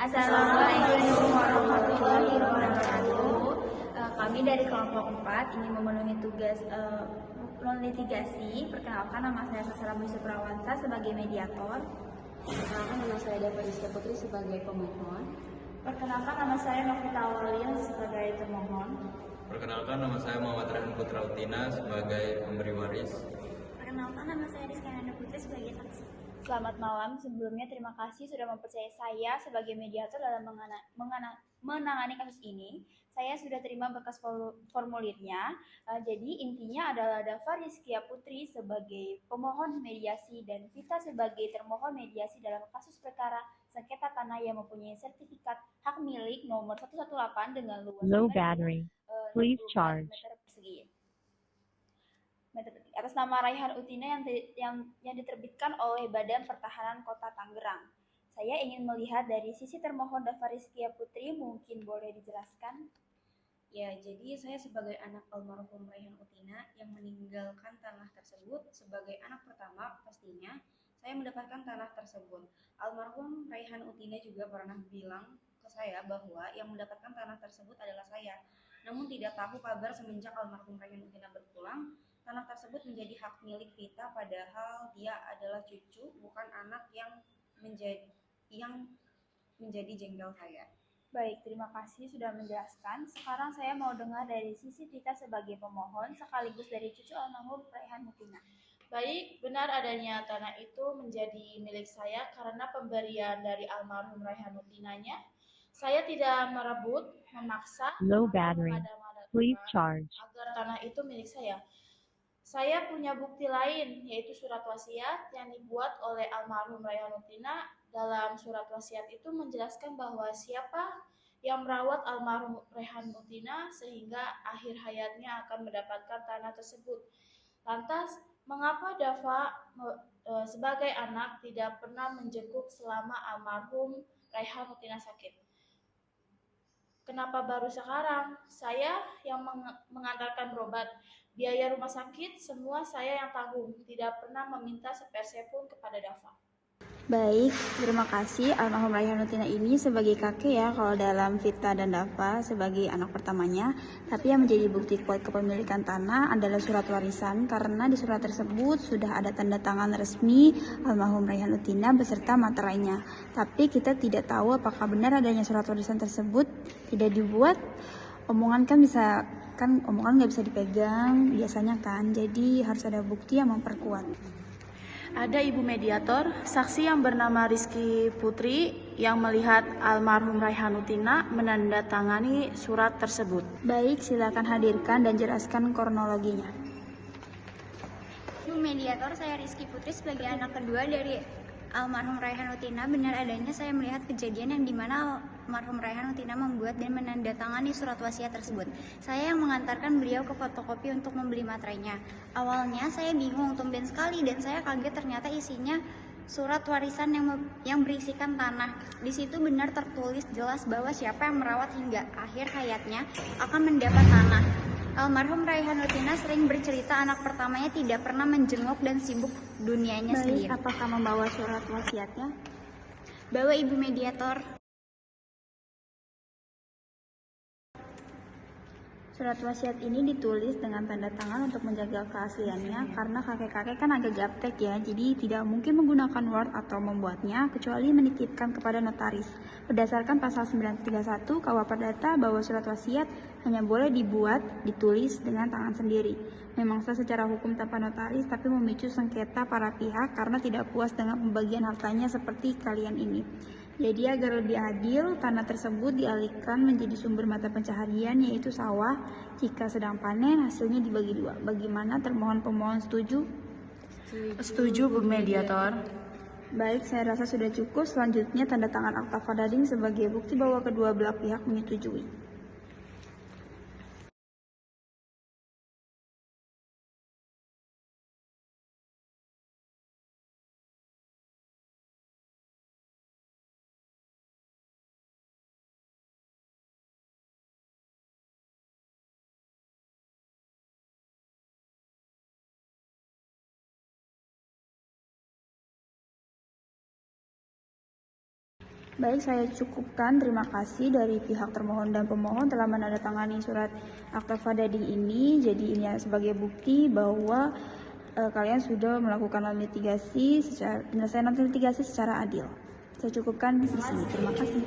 Assalamualaikum warahmatullahi wabarakatuh. Kami dari kelompok 4 ingin memenuhi tugas non-litigasi. Perkenalkan, nama saya Sasara Budi Suprawansa sebagai mediator. Perkenalkan, nama saya Dava Rizky Putri sebagai pemohon. Perkenalkan, nama saya Novita Awalin sebagai termohon. Perkenalkan, nama saya Muhammad Rehan Putra Utina sebagai pemberi waris. Perkenalkan, nama saya Rizky Nanda Putri sebagai saksi. Selamat malam. Sebelumnya terima kasih sudah mempercayai saya sebagai mediator dalam menangani kasus ini. Saya sudah terima berkas formulirnya. Jadi intinya adalah Dava Rizky Putri sebagai pemohon mediasi dan Vita sebagai termohon mediasi dalam kasus perkara sengketa tanah yang mempunyai sertifikat hak milik nomor 118 dengan luas low battery. Please charge. meter persegi. Atas nama Raihan Utina yang diterbitkan oleh Badan Pertahanan Kota Tangerang. Saya ingin melihat dari sisi termohon Dava Rizky Putri, mungkin boleh dijelaskan? Ya, jadi saya sebagai anak almarhum Raihan Utina yang meninggalkan tanah tersebut sebagai anak pertama, pastinya saya mendapatkan tanah tersebut. Almarhum Raihan Utina juga pernah bilang ke saya bahwa yang mendapatkan tanah tersebut adalah saya. Namun tidak tahu kabar semenjak almarhum Raihan Utina berpulang, tanah tersebut menjadi hak milik Vita, padahal dia adalah cucu, bukan anak yang menjadi jengkel saya. Baik, terima kasih sudah menjelaskan. Sekarang saya mau dengar dari sisi Vita sebagai pemohon sekaligus dari cucu almarhum Raihan Utina. Baik, benar adanya tanah itu menjadi milik saya karena pemberian dari almarhum Raihan Utinanya. Saya tidak merebut, memaksa, Low battery. Please charge. agar tanah itu milik saya. Saya punya bukti lain, yaitu surat wasiat yang dibuat oleh almarhum Raihan Utina. Dalam surat wasiat itu menjelaskan bahwa siapa yang merawat almarhum Raihan Utina sehingga akhir hayatnya akan mendapatkan tanah tersebut. Lantas, mengapa Dava sebagai anak tidak pernah menjenguk selama almarhum Raihan Utina sakit? Kenapa baru sekarang? Saya yang mengantarkan berobat. Biaya rumah sakit semua saya yang tanggung, tidak pernah meminta sepeser pun kepada Dava. Baik, terima kasih. Almarhum Raihan Utina ini sebagai kakek ya kalau dalam Vita dan Dava sebagai anak pertamanya. Tapi yang menjadi bukti kuat kepemilikan tanah adalah surat warisan, karena di surat tersebut sudah ada tanda tangan resmi almarhum Raihan Utina beserta materainya. Tapi kita tidak tahu apakah benar adanya surat warisan tersebut tidak dibuat. Omongan nggak bisa dipegang biasanya kan, jadi harus ada bukti yang memperkuat. Ada ibu mediator, saksi yang bernama Rizky Putri yang melihat almarhum Raihan Utina menandatangani surat tersebut. Baik, silakan hadirkan dan jelaskan kronologinya. Ibu mediator, saya Rizky Putri sebagai anak kedua dari almarhum Raihan Utina. Benar adanya saya melihat kejadian yang dimana almarhum Raihan Utina membuat dan menandatangani surat wasiat tersebut. Saya yang mengantarkan beliau ke fotokopi untuk membeli materainya. Awalnya saya bingung, tumben sekali, dan saya kaget ternyata isinya surat warisan yang berisikan tanah. Di situ benar tertulis jelas bahwa siapa yang merawat hingga akhir hayatnya akan mendapat tanah. Almarhum Raihan Utina sering bercerita anak pertamanya tidak pernah menjenguk dan sibuk dunianya sendiri. Apakah membawa surat wasiatnya? Bawa ibu mediator. Surat wasiat ini ditulis dengan tanda tangan untuk menjaga keasliannya, karena kakek-kakek kan agak gaptek ya, jadi tidak mungkin menggunakan Word atau membuatnya kecuali menitipkan kepada notaris. Berdasarkan pasal 931 KUH Perdata bahwa surat wasiat hanya boleh ditulis dengan tangan sendiri. Memang sah secara hukum tanpa notaris, tapi memicu sengketa para pihak karena tidak puas dengan pembagian hartanya seperti kalian ini. Jadi agar lebih adil, tanah tersebut dialihkan menjadi sumber mata pencaharian, yaitu sawah. Jika sedang panen, hasilnya dibagi dua. Bagaimana pemohon setuju? Setuju, Bu Mediator. Baik, saya rasa sudah cukup. Selanjutnya tanda tangan akta fadading sebagai bukti bahwa kedua belah pihak menyetujui. Baik, saya cukupkan. Terima kasih dari pihak termohon dan pemohon telah menandatangani surat akta fadadi ini. Jadi ini sebagai bukti bahwa kalian sudah melakukan penyelesaian litigasi secara adil. Saya cukupkan di sini. Terima kasih.